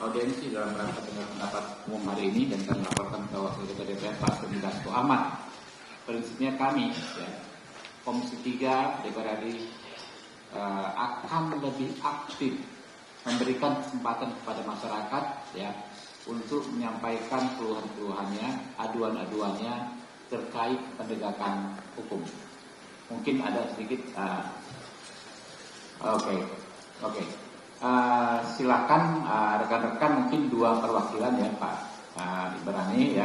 audiensi dalam rangka dengar pendapat umum hari ini dan kami laporkan ke Wakil Ketua DPR Pak Doni Dasko Ahmad. Prinsipnya kami, Komisi 3 DPR RI akan lebih aktif memberikan kesempatan kepada masyarakat untuk menyampaikan keluhan-keluhannya, aduan-aduannya terkait penegakan hukum. Mungkin ada sedikit. Oke. Silakan rekan-rekan mungkin 2 perwakilan Pak Ibrani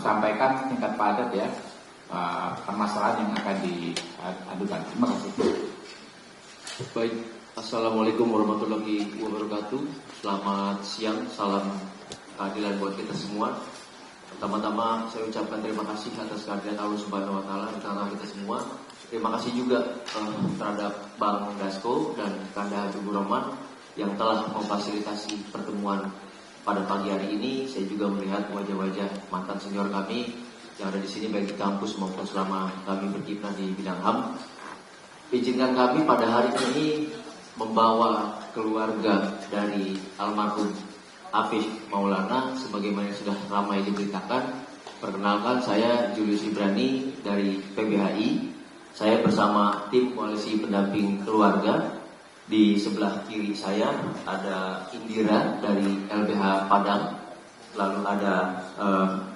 sampaikan tingkat padat permasalahan yang akan diadukan. Terima kasih. Baik, Assalamualaikum warahmatullahi wabarakatuh. Selamat siang, salam keadilan buat kita semua. Pertama-tama saya ucapkan terima kasih atas kehadiran Allah Subhanahu wa taala di tengah kita semua. Terima kasih juga terhadap Bang Dasko dan Kanda Habibur Rahman yang telah memfasilitasi pertemuan pada pagi hari ini. Saya juga melihat wajah-wajah mantan senior kami yang ada di sini baik di kampus maupun selama kami berkiprah di bidang HAM. Izinkan kami pada hari ini membawa keluarga dari almarhum Afif Maulana sebagaimana yang sudah ramai diberitakan. Perkenalkan, saya Julius Ibrani dari PBHI. Saya bersama tim koalisi pendamping keluarga. Di sebelah kiri saya ada Indira dari LBH Padang, lalu ada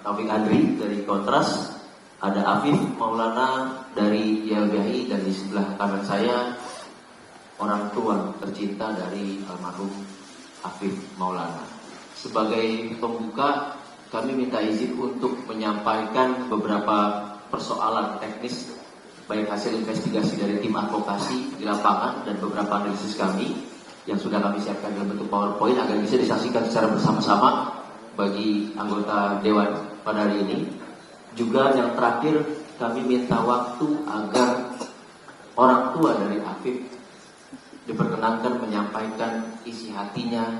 Taufik Andri dari Kontras, ada Afif Maulana dari YLBHI, dan di sebelah kanan saya orang tua tercinta dari almarhum Afif Maulana. Sebagai pembuka, kami minta izin untuk menyampaikan beberapa persoalan teknis baik hasil investigasi dari tim advokasi di lapangan dan beberapa analisis kami yang sudah kami siapkan dalam bentuk PowerPoint agar bisa disaksikan secara bersama-sama bagi anggota Dewan pada hari ini. Juga yang terakhir, kami minta waktu agar orang tua dari Afif diperkenankan menyampaikan isi hatinya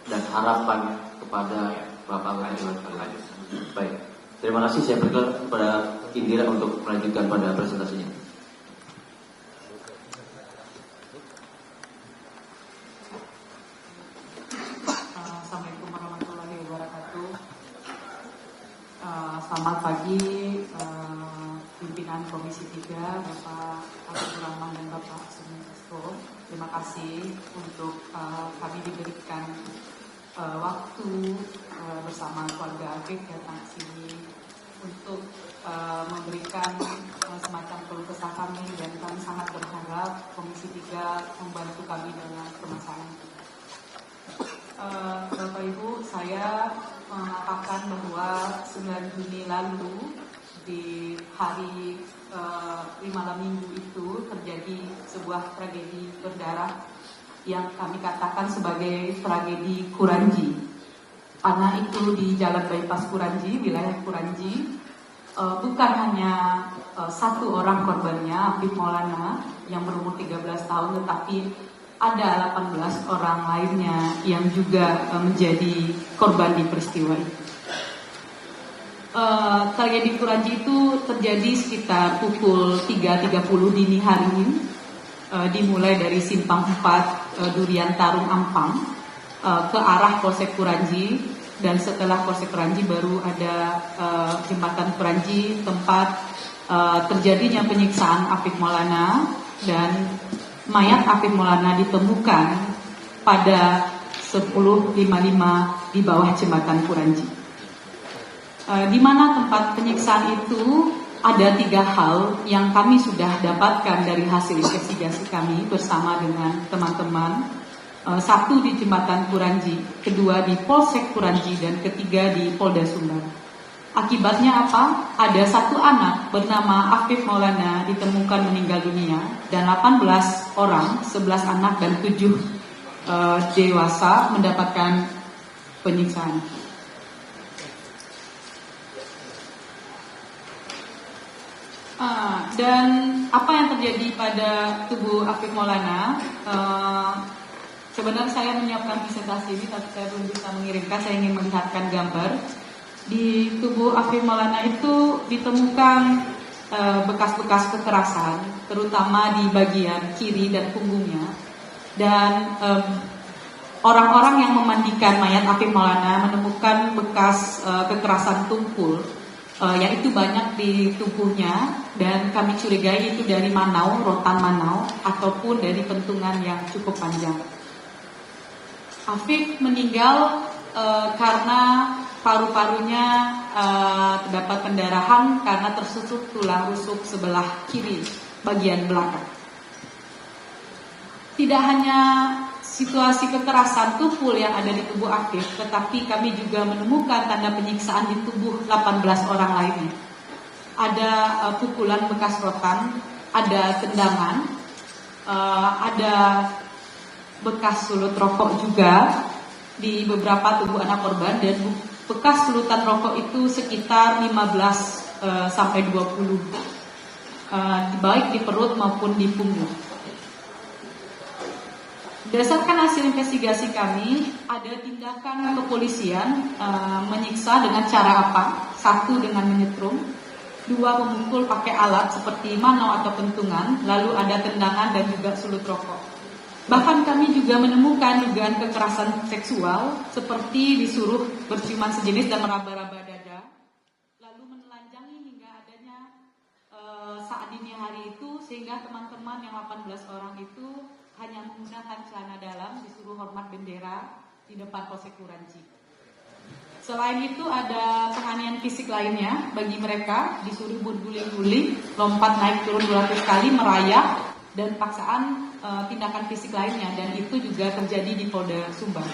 dan harapan kepada Bapak Dewan. Baik, terima kasih. Saya berikan kepada Indira untuk melanjutkan pada presentasinya. Assalamualaikum warahmatullahi wabarakatuh. Selamat pagi pimpinan Komisi 3 Bapak Habibur Rahman dan Bapak Doni Dasko. Terima kasih untuk kami diberikan waktu bersama keluarga Afif datang ke sini untuk memberikan semacam keluh kesah kami, dan kami sangat berharap Komisi 3 membantu kami dalam permasalahan itu. Bapak Ibu, saya mengatakan bahwa 9 Juni lalu di hari malam minggu itu terjadi sebuah tragedi berdarah yang kami katakan sebagai tragedi Kuranji. Karena itu di Jalan Bypass Kuranji, wilayah Kuranji, bukan hanya satu orang korbannya, Afif Maulana yang berumur 13 tahun, tetapi ada 18 orang lainnya yang juga menjadi korban di peristiwa itu. Tragedi Kuranji itu terjadi sekitar pukul 3.30 dini hari, dimulai dari Simpang 4 Durian Tarung Ampang ke arah Polsek Kuranji. Dan setelah Polsek Kuranji baru ada Jembatan Kuranji, tempat terjadinya penyiksaan Afif Maulana, dan mayat Afif Maulana ditemukan pada 10.55 di bawah Jembatan Kuranji. Di mana tempat penyiksaan itu ada 3 hal yang kami sudah dapatkan dari hasil investigasi kami bersama dengan teman-teman. 1 di Jembatan Kuranji, 2 di Polsek Kuranji, dan 3 di Polda Sumbar. Akibatnya apa? Ada 1 anak bernama Afif Maulana ditemukan meninggal dunia, dan 18 orang, 11 anak dan 7 dewasa mendapatkan penyiksaan. Dan apa yang terjadi pada tubuh Afif Maulana? Sebenarnya saya menyiapkan presentasi ini, tapi saya belum bisa mengirimkan. Saya ingin melihatkan gambar. Di tubuh Afif Maulana itu ditemukan bekas-bekas kekerasan, terutama di bagian kiri dan punggungnya. Dan orang-orang yang memandikan mayat Afif Maulana menemukan bekas kekerasan tumpul yang itu banyak di tubuhnya, dan kami curigai itu dari manau, rotan manau, ataupun dari pentungan yang cukup panjang. Afif meninggal karena paru-parunya terdapat pendarahan karena tersusuk tulang rusuk sebelah kiri bagian belakang. Tidak hanya situasi kekerasan tumpul yang ada di tubuh Afif, tetapi kami juga menemukan tanda penyiksaan di tubuh 18 orang lainnya. Ada pukulan bekas rotan, ada tendangan, ada bekas sulut rokok juga di beberapa tubuh anak korban, dan bekas sulutan rokok itu sekitar 15 sampai 20, baik di perut maupun di punggung. Berdasarkan hasil investigasi kami, ada tindakan kepolisian menyiksa dengan cara apa? 1, dengan menyetrum, 2, memukul pakai alat seperti manau atau pentungan, lalu ada tendangan dan juga sulut rokok. Bahkan kami juga menemukan dugaan kekerasan seksual seperti disuruh berciuman sejenis dan meraba-raba dada, lalu menelanjangi hingga adanya saat dini hari itu, sehingga teman-teman yang 18 orang itu hanya menggunakan celana dalam, disuruh hormat bendera di depan Polsek Kuranci. Selain itu ada penganiayaan fisik lainnya bagi mereka, disuruh berguling-guling, lompat naik turun 200 kali, merayap, dan paksaan tindakan fisik lainnya, dan itu juga terjadi di Polda Sumbar.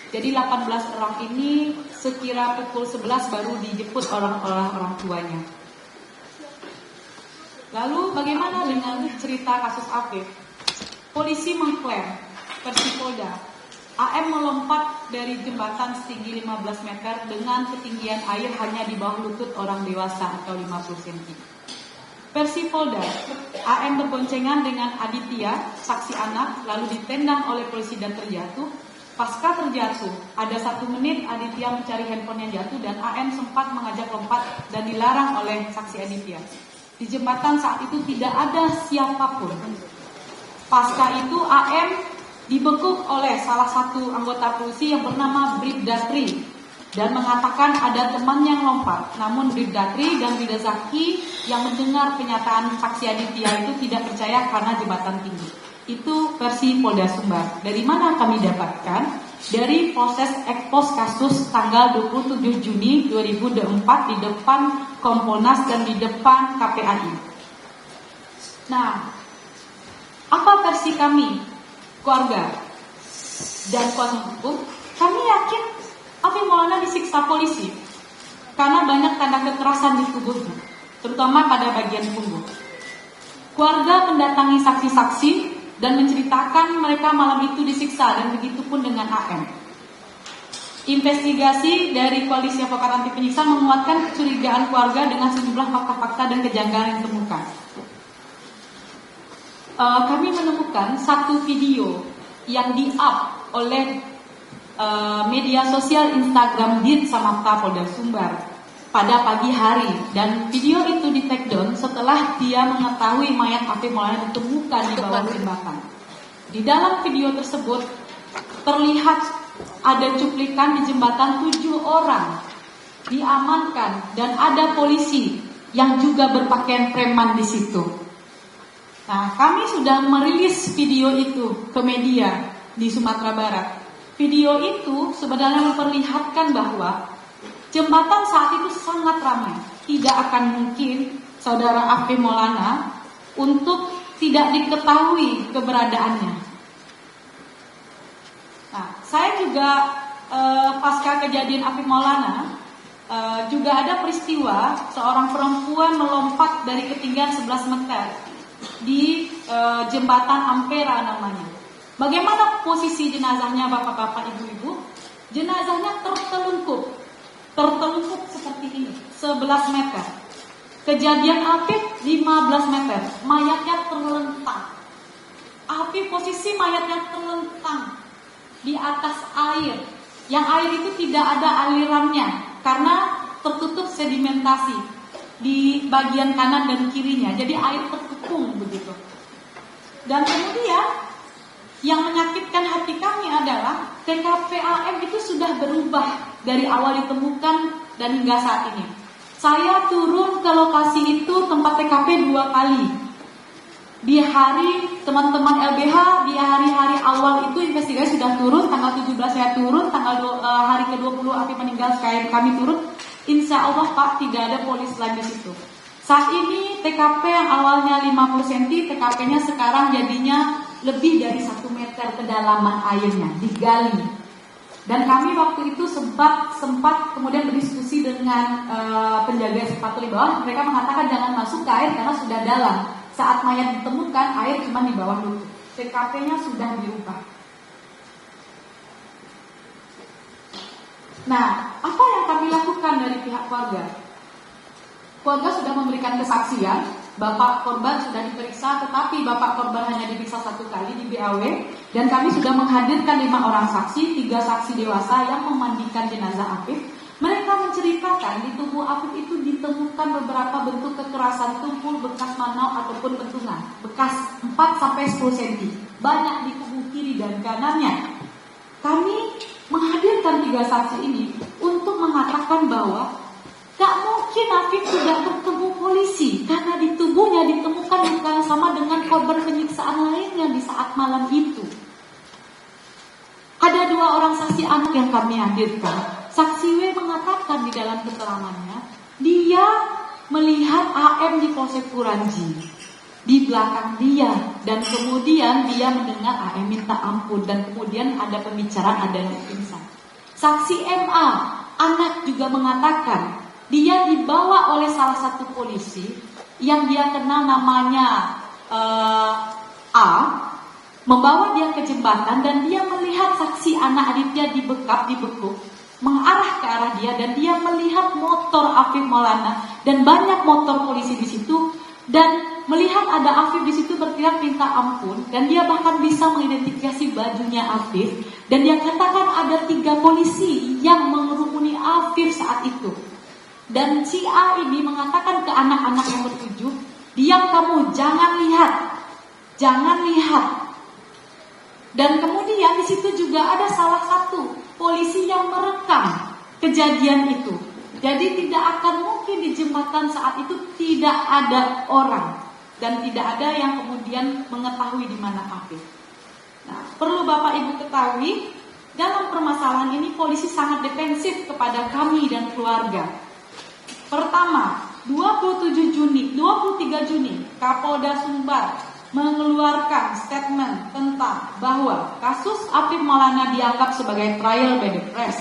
Jadi 18 orang ini sekira pukul 11 baru dijemput orang tuanya. Lalu bagaimana dengan cerita kasus Afif? Polisi mengklaim, versi Polda, AM melompat dari jembatan setinggi 15 meter dengan ketinggian air hanya di bawah lutut orang dewasa atau 50 cm. Versi Polda, AM berboncengan dengan Aditya, saksi anak, lalu ditendang oleh polisi dan terjatuh. Pasca terjatuh, ada 1 menit Aditya mencari handphone yang jatuh dan AM sempat mengajak lompat dan dilarang oleh saksi Aditya. Di jembatan saat itu tidak ada siapapun. Pasca itu AM dibekuk oleh salah satu anggota polisi yang bernama Bribda Tri dan mengatakan ada teman yang lompat. Namun Bribda Tri dan Bribda Zaki yang mendengar kenyataan saksi Aditya itu tidak percaya karena jembatan tinggi. Itu versi Polda Sumbar. Dari mana kami dapatkan? Dari proses ekspos kasus tanggal 27 Juni 2004 di depan Kompolnas dan di depan KPAI. Nah, apa versi kami, keluarga dan kuasa hukum? Kami yakin Afif Maulana disiksa polisi karena banyak tanda kekerasan di tubuhnya, terutama pada bagian punggung. Keluarga mendatangi saksi-saksi dan menceritakan mereka malam itu disiksa, dan begitu pun dengan AM. Investigasi dari Koalisi Advokat Anti Penyiksa menguatkan kecurigaan keluarga dengan sejumlah fakta-fakta dan kejanggalan yang ditemukan. Kami menemukan satu video yang di-up oleh media sosial Instagram Dit Samapta Polda Sumbar pada pagi hari, dan video itu di-take down setelah dia mengetahui mayat Afif Maulana ditemukan di bawah jembatan. Di dalam video tersebut terlihat ada cuplikan di jembatan 7 orang diamankan dan ada polisi yang juga berpakaian preman di situ. Nah, kami sudah merilis video itu ke media di Sumatera Barat. Video itu sebenarnya memperlihatkan bahwa jembatan saat itu sangat ramai. Tidak akan mungkin saudara Afif Maulana untuk tidak diketahui keberadaannya. Nah, saya juga pasca kejadian Afif Maulana juga ada peristiwa seorang perempuan melompat dari ketinggian 11 meter di jembatan Ampera namanya. Bagaimana posisi jenazahnya bapak-bapak, ibu-ibu? Jenazahnya tertelungkup seperti ini, 11 meter. Kejadian Afif 15 meter, mayatnya terlentang. Afif posisi mayatnya terlentang di atas air, yang air itu tidak ada alirannya karena tertutup sedimentasi di bagian kanan dan kirinya, jadi air terkepung begitu. Dan kemudian Yang menyakitkan hati kami adalah TKP AM itu sudah berubah dari awal ditemukan dan hingga saat ini. Saya turun ke lokasi itu tempat TKP 2 kali. Di hari teman-teman LBH, di hari-hari awal itu investigasi sudah turun, tanggal 17 saya turun, hari ke-20 Afif meninggal kami turun. Insya Allah Pak, tidak ada polisi lagi di situ. Saat ini TKP yang awalnya 50 cm, TKP-nya sekarang jadinya lebih dari 1 meter kedalaman airnya, digali. Dan kami waktu itu sempat kemudian berdiskusi dengan penjaga sepatu di bawah. Mereka mengatakan jangan masuk ke air karena sudah dalam. Saat mayat ditemukan, air cuma di bawah lutut. TKP-nya sudah dirubah. Nah, apa yang kami lakukan dari pihak keluarga? Keluarga sudah memberikan kesaksian, bapak korban sudah diperiksa, tetapi bapak korban hanya diperiksa 1 kali di BAW, dan kami sudah menghadirkan 5 orang saksi, 3 saksi dewasa yang memandikan jenazah Afif. Mereka menceritakan di tubuh Afif itu ditemukan beberapa bentuk kekerasan tubuh, bekas manau ataupun bentungan, bekas 4-10 cm, banyak di tubuh kiri dan kanannya. Kami menghadirkan 3 saksi ini untuk mengatakan bahwa gak mungkin Afif sudah bertemu polisi karena di tubuhnya ditemukan luka yang sama dengan korban penyiksaan lainnya di saat malam itu. Ada 2 orang saksi anak yang kami hadirkan. Saksi W mengatakan di dalam keterangannya, dia melihat AM di Polsek Kuranji di belakang dia, dan kemudian dia mendengar AM minta ampun, dan kemudian ada pembicaraan, ada yang pingsan. Saksi MA, anak juga mengatakan dia dibawa oleh salah satu polisi yang dia kenal namanya A, membawa dia ke jembatan, dan dia melihat saksi anak Aditya dibekuk, mengarah ke arah dia, dan dia melihat motor Afif Maulana dan banyak motor polisi di situ, dan melihat ada Afif di situ berteriak minta ampun, dan dia bahkan bisa mengidentifikasi bajunya Afif, dan dia katakan ada 3 polisi yang mengerumuni Afif saat itu. Dan si A ini mengatakan ke anak-anak yang bertujuh, diam kamu, jangan lihat. Dan kemudian di situ juga ada salah satu polisi yang merekam kejadian itu. Jadi tidak akan mungkin di jembatan saat itu tidak ada orang, dan tidak ada yang kemudian mengetahui di mana Afif. Nah, perlu Bapak Ibu ketahui, dalam permasalahan ini polisi sangat defensif kepada kami dan keluarga. Pertama, 23 Juni, Kapolda Sumbar mengeluarkan statement tentang bahwa kasus Afif Maulana dianggap sebagai trial by the press.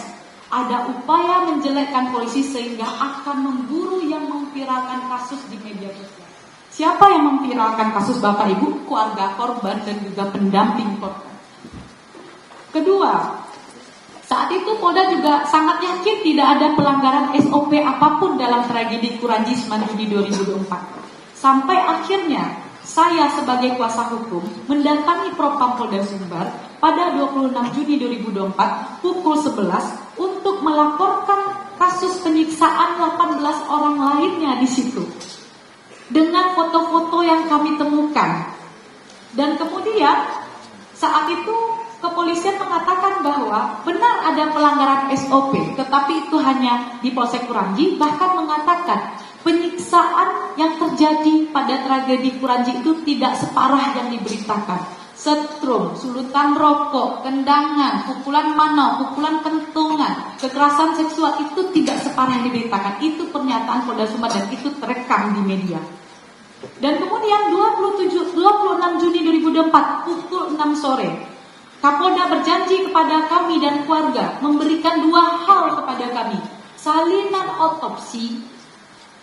Ada upaya menjelekkan polisi sehingga akan memburu yang memviralkan kasus di media sosial. Siapa yang memviralkan kasus Bapak Ibu? Keluarga korban dan juga pendamping korban. Kedua, saat itu Polda juga sangat yakin tidak ada pelanggaran SOP apapun dalam tragedi Kuranji 9 Juni 2024. Sampai akhirnya saya sebagai kuasa hukum mendatangi Propam Polda Sumbar pada 26 Juni 2024 pukul 11 untuk melaporkan kasus penyiksaan 18 orang lainnya di situ dengan foto-foto yang kami temukan. Dan kemudian saat itu kepolisian mengatakan bahwa benar ada pelanggaran SOP, tetapi itu hanya di Polsek Kuranji, bahkan mengatakan penyiksaan yang terjadi pada tragedi Kuranji itu tidak separah yang diberitakan. Setrum, sulutan rokok, tendangan, pukulan manau, pukulan kentungan, kekerasan seksual itu tidak separah yang diberitakan. Itu pernyataan Polda Sumbar dan itu terekam di media. Dan kemudian 26 Juni 2024 pukul 6 sore, Kapolda berjanji kepada kami dan keluarga memberikan 2 hal kepada kami: salinan otopsi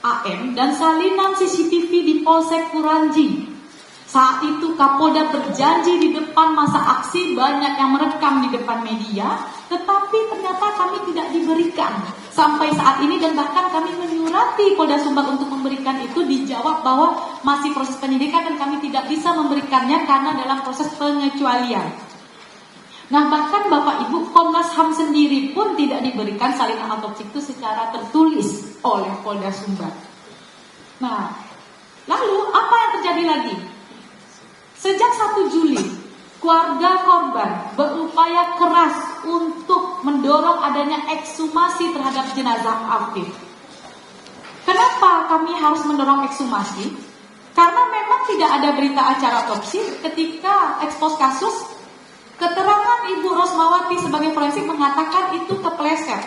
AM dan salinan CCTV di Polsek Kuranji. Saat itu Kapolda berjanji di depan masa aksi, banyak yang merekam di depan media, tetapi ternyata kami tidak diberikan sampai saat ini, dan bahkan kami menyurati Polda Sumbar untuk memberikan itu, dijawab bahwa masih proses penyidikan dan kami tidak bisa memberikannya karena dalam proses pengecualian. Nah, bahkan Bapak Ibu, Komnas HAM sendiri pun tidak diberikan salinan otopsi itu secara tertulis oleh Polda Sumbar. Nah, lalu apa yang terjadi lagi? Sejak 1 Juli Keluarga korban berupaya keras untuk mendorong adanya ekshumasi terhadap jenazah Afif. Kenapa kami harus mendorong ekshumasi? Karena memang tidak ada berita acara otopsi ketika ekspos kasus. Keterangan Ibu Rosmawati sebagai forensik mengatakan itu kepleset.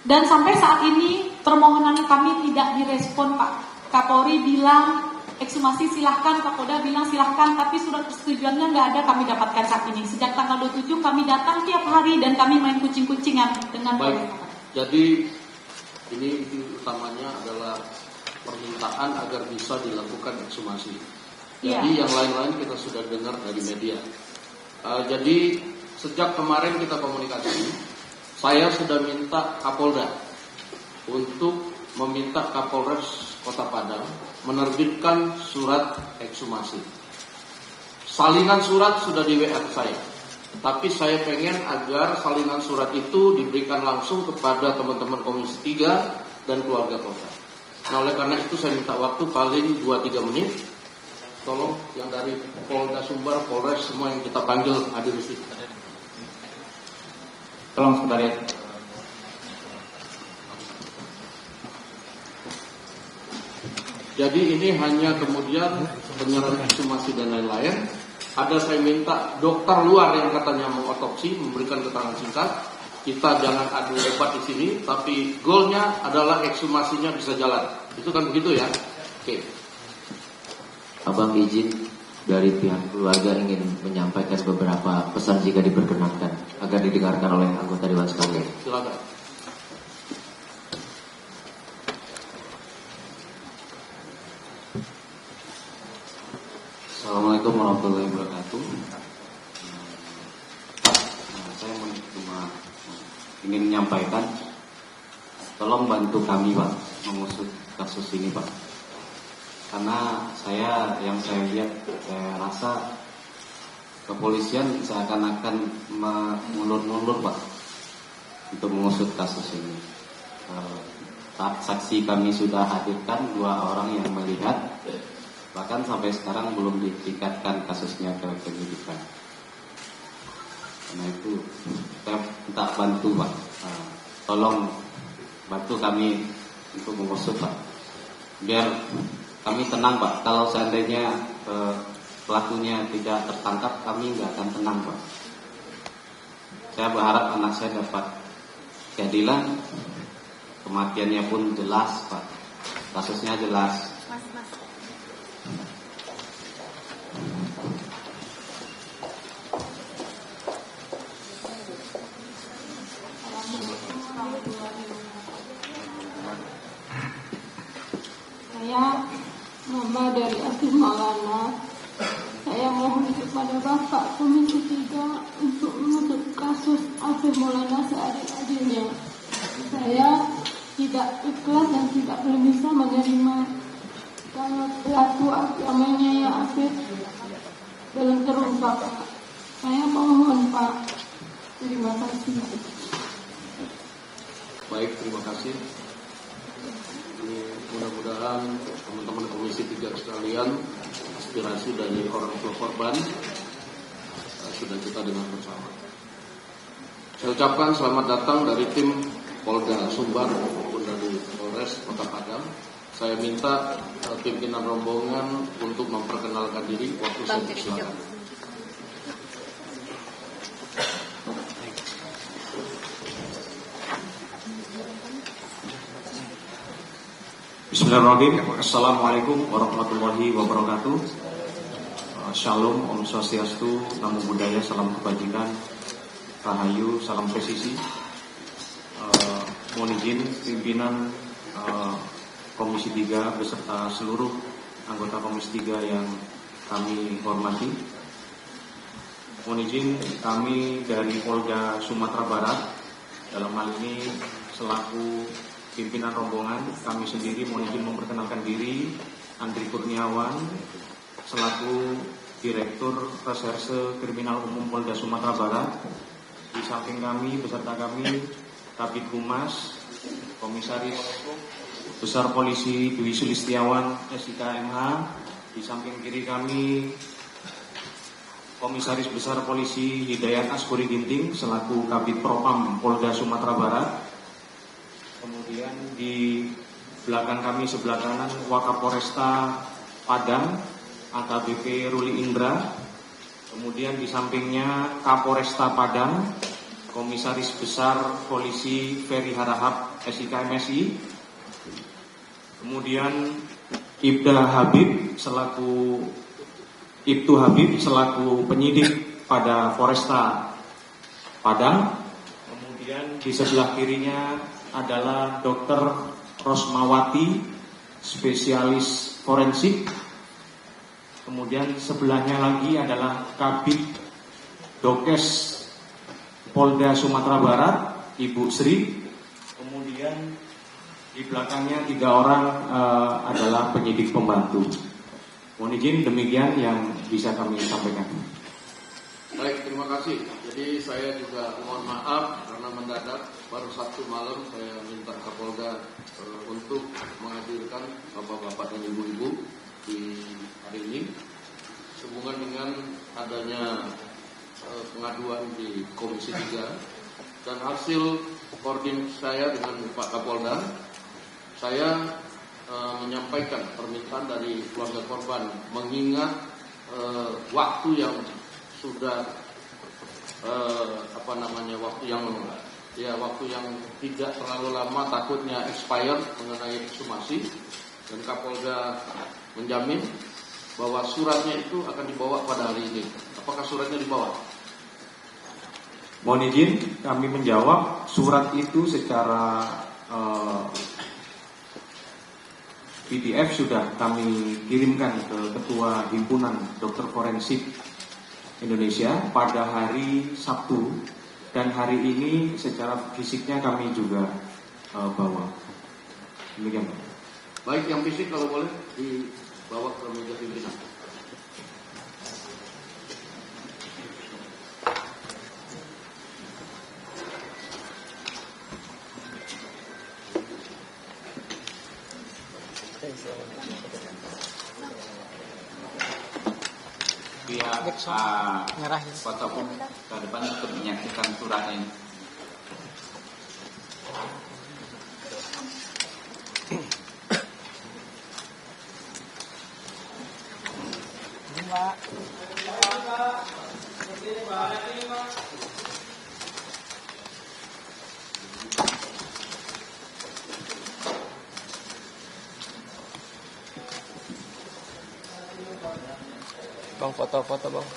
Dan sampai saat ini permohonan kami tidak direspon, Pak. Kapolri bilang ekshumasi silahkan, Kapolda bilang silahkan, tapi surat persetujuannya nggak ada kami dapatkan saat ini. Sejak tanggal 27 kami datang tiap hari dan kami main kucing-kucingan dengan baik. Jadi ini utamanya adalah permintaan agar bisa dilakukan ekshumasi. Jadi yang lain-lain kita sudah dengar dari media. Jadi sejak kemarin kita komunikasi, saya sudah minta Kapolda untuk meminta Kapolres Kota Padang menerbitkan surat ekshumasi. Salinan surat sudah di WA saya, tapi saya pengen agar salinan surat itu diberikan langsung kepada teman-teman Komisi 3 dan keluarga kota. Nah, oleh karena itu saya minta waktu paling 2-3 menit. Tolong yang dari Polda Sumbar, Polres, semua yang kita panggil hadir di sini. Tolong sekretariat. Jadi ini hanya kemudian penyerahan ekshumasi dan lain-lain. Ada saya minta dokter luar yang katanya mengotopsi, memberikan keterangan singkat. Kita jangan adu debat di sini, tapi goalnya adalah ekshumasinya bisa jalan. Itu kan begitu ya? Oke. Abang izin dari pihak keluarga ingin menyampaikan beberapa pesan jika diperkenankan agar didengarkan oleh anggota Dewan sekalian. Silakan. Assalamualaikum warahmatullahi wabarakatuh. Saya cuma ingin menyampaikan, tolong bantu kami Pak mengusut kasus ini Pak. Karena yang saya lihat, saya rasa kepolisian seakan-akan mengulur-ngulur Pak untuk mengusut kasus ini. Saksi kami sudah hadirkan 2 orang yang melihat, bahkan sampai sekarang belum ditingkatkan kasusnya ke penyidikan. Karena itu saya minta bantu Pak, tolong bantu kami untuk mengusut Pak, biar kami tenang Pak. Kalau seandainya pelakunya tidak tertangkap, kami nggak akan tenang Pak. Saya berharap anak saya dapat keadilan, kematiannya pun jelas Pak, kasusnya jelas. Saya Mama dari Afif Maulana. Saya mohon kepada Bapak Komisi 3 untuk mengusut kasus Afif Maulana seadil-adilnya. Saya tidak ikhlas dan tidak bisa menerima kalau pelaku agamanya ya Afif belum terungkap. Saya mohon Pak. Terima kasih. Baik, terima kasih. Mudah-mudahan teman-teman Komisi 3 sekalian, aspirasi dari orang tua korban sudah kita dengar bersama. Saya ucapkan selamat datang dari tim Polda Sumbar maupun dari Polres Kota Padang. Saya minta pimpinan rombongan untuk memperkenalkan diri. Waktu saya silakan. Bismillahirrahmanirrahim. Assalamualaikum warahmatullahi wabarakatuh. Shalom, Om Swastiastu, Namo Buddhaya, salam kebajikan, rahayu, salam presisi. Mohon izin pimpinan Komisi 3 beserta seluruh anggota Komisi 3 yang kami hormati. Mohon izin kami dari Polda Sumatera Barat, dalam hal ini selaku pimpinan rombongan, kami sendiri mohon izin memperkenalkan diri, Andri Kurniawan, selaku Direktur Reserse Kriminal Umum Polda Sumatera Barat. Di samping kami, beserta kami, Kabid Humas, Komisaris Besar Polisi Dwi Sulistiawan, SIK MH. Di samping kiri kami, Komisaris Besar Polisi Hidayat Askuri Ginting selaku Kabid Propam Polda Sumatera Barat. Kemudian di belakang kami sebelah kanan Wakapolresta Padang AKBP Ruli Indra. Kemudian di sampingnya Kapolresta Padang Komisaris Besar Polisi Ferry Harahap SIK MSI. Kemudian Ibtu Habib selaku penyidik pada Polresta Padang. Kemudian di sebelah kirinya adalah Dr. Rosmawati, spesialis forensik. Kemudian sebelahnya lagi adalah Kabid Dokes Polda Sumatera Barat, Ibu Sri. Kemudian di belakangnya 3 orang adalah penyidik pembantu. Mohon izin, demikian yang bisa kami sampaikan. Baik, terima kasih. Jadi saya juga mohon maaf karena mendadak, baru Sabtu malam saya minta Kapolda untuk menghadirkan bapak-bapak dan ibu-ibu di hari ini sehubungan dengan adanya pengaduan di Komisi 3 dan hasil koordinasi saya dengan Pak Kapolda. Saya menyampaikan permintaan dari keluarga korban mengingat waktu yang sudah waktu yang tidak terlalu lama, takutnya expired mengenai ekshumasi, dan Kapolda menjamin bahwa suratnya itu akan dibawa pada hari ini. Apakah suratnya dibawa? Mohon izin kami menjawab, surat itu secara PDF sudah kami kirimkan ke Ketua Himpunan Dokter Forensik Indonesia pada hari Sabtu, dan hari ini secara fisiknya kami juga bawa. Demikian. Baik, yang fisik kalau boleh dibawa ke meja pimpinan. Pihak Fotopom ke depan untuk menyaksikan surat ini. Bang, foto-foto bang.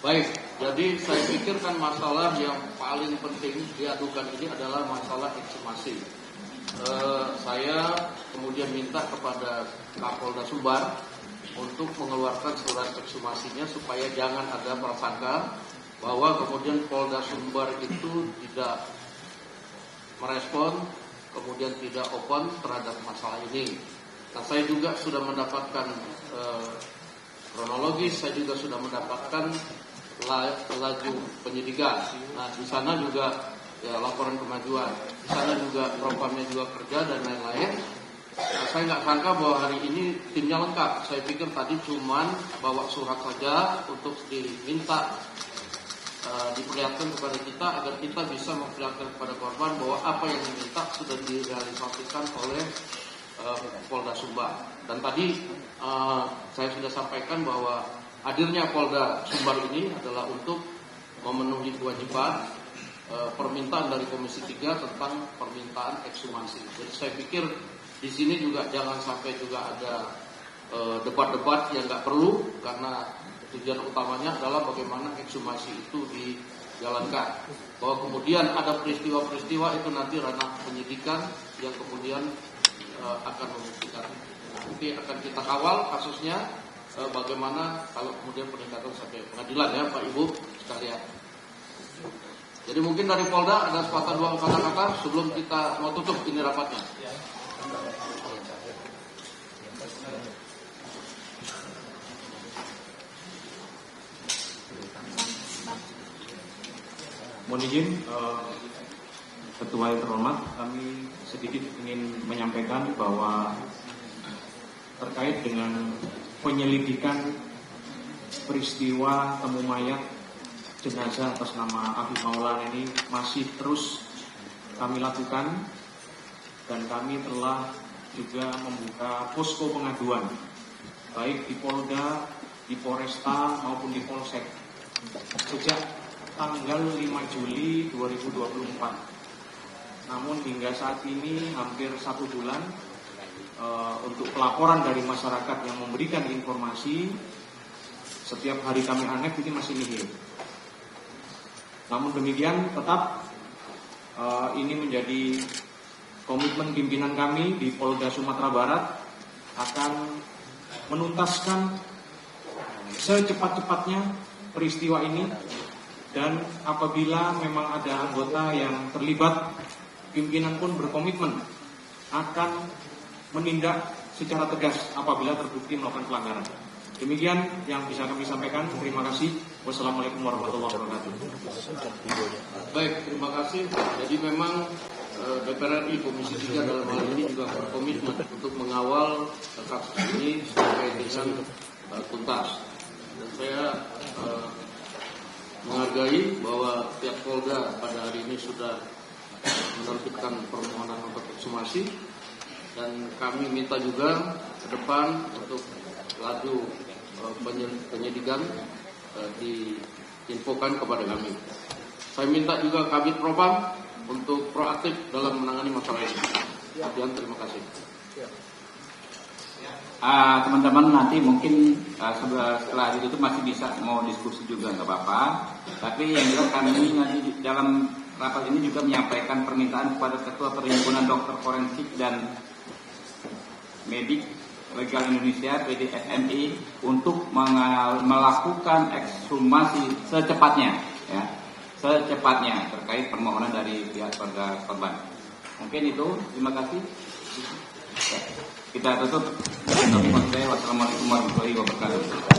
Baik, jadi saya pikirkan masalah yang paling penting diadukan ini adalah masalah ekshumasi. Saya kemudian minta kepada Kapolda Sumbar untuk mengeluarkan surat ekshumasinya supaya jangan ada prasangka bahwa kemudian Polda Sumbar itu tidak merespon, kemudian tidak open terhadap masalah ini. Nah, saya juga sudah mendapatkan kronologis, saya juga sudah mendapatkan laju penyidikan. Nah, di sana juga ya, laporan kemajuan. Di sana juga propamnya juga kerja dan lain-lain. Nah, saya nggak sangka bahwa hari ini timnya lengkap. Saya pikir tadi cuman bawa surat saja untuk diminta diperlihatkan kepada kita agar kita bisa memperlihatkan kepada korban bahwa apa yang diminta sudah direalisasikan oleh Polda Sumbar. Dan tadi saya sudah sampaikan bahwa hadirnya Polda Sumbar ini adalah untuk memenuhi kewajiban permintaan dari Komisi 3 tentang permintaan ekshumasi. Jadi saya pikir di sini juga jangan sampai juga ada debat-debat yang nggak perlu, karena tujuan utamanya adalah bagaimana ekshumasi itu dijalankan. Bahwa kemudian ada peristiwa-peristiwa itu nanti ranah penyidikan yang kemudian akan membuktikan. Nanti akan kita kawal kasusnya bagaimana kalau kemudian peningkatan sampai pengadilan ya Pak Ibu sekalian. Jadi mungkin dari Polda ada sepatah dua kata-kata sebelum kita mau tutup ini rapatnya. Mohon izin, Ketua yang terhormat, kami sedikit ingin menyampaikan bahwa terkait dengan penyelidikan peristiwa temu mayat jenazah atas nama Afif Maulana ini masih terus kami lakukan, dan kami telah juga membuka posko pengaduan baik di Polda, di Polresta maupun di Polsek sejak tanggal 5 Juli 2024. Namun hingga saat ini hampir 1 bulan untuk pelaporan dari masyarakat yang memberikan informasi setiap hari kami aneh ini masih nihil. Namun demikian tetap ini menjadi komitmen pimpinan kami di Polda Sumatera Barat akan menuntaskan secepat-cepatnya peristiwa ini. Dan apabila memang ada anggota yang terlibat, pimpinan pun berkomitmen akan menindak secara tegas apabila terbukti melakukan pelanggaran. Demikian yang bisa kami sampaikan. Terima kasih. Wassalamualaikum warahmatullahi wabarakatuh. Baik, terima kasih. Jadi memang DPR RI Komisi 3 dalam hal ini juga berkomitmen untuk mengawal kasus ini sampai dengan tuntas. Dan saya menghargai bahwa pihak Polda pada hari ini sudah menerbitkan permohonan untuk ekshumasi, dan kami minta juga ke depan untuk laju penyidikan diinfokan kepada kami. Saya minta juga Kabid Propam untuk proaktif dalam menangani masalah ini. Sekian, terima kasih. Teman-teman nanti mungkin setelah itu masih bisa mau diskusi juga nggak apa-apa. Tapi yang jelas kami nanti dalam rapat ini juga menyampaikan permintaan kepada Ketua Perhimpunan Dokter Forensik dan Medik Legal Indonesia (PDSMI) untuk melakukan ekshumasi secepatnya, ya, secepatnya terkait permohonan dari pihak keluarga korban. Mungkin itu. Terima kasih. Kita tutup. Wassalamualaikum warahmatullahi wabarakatuh.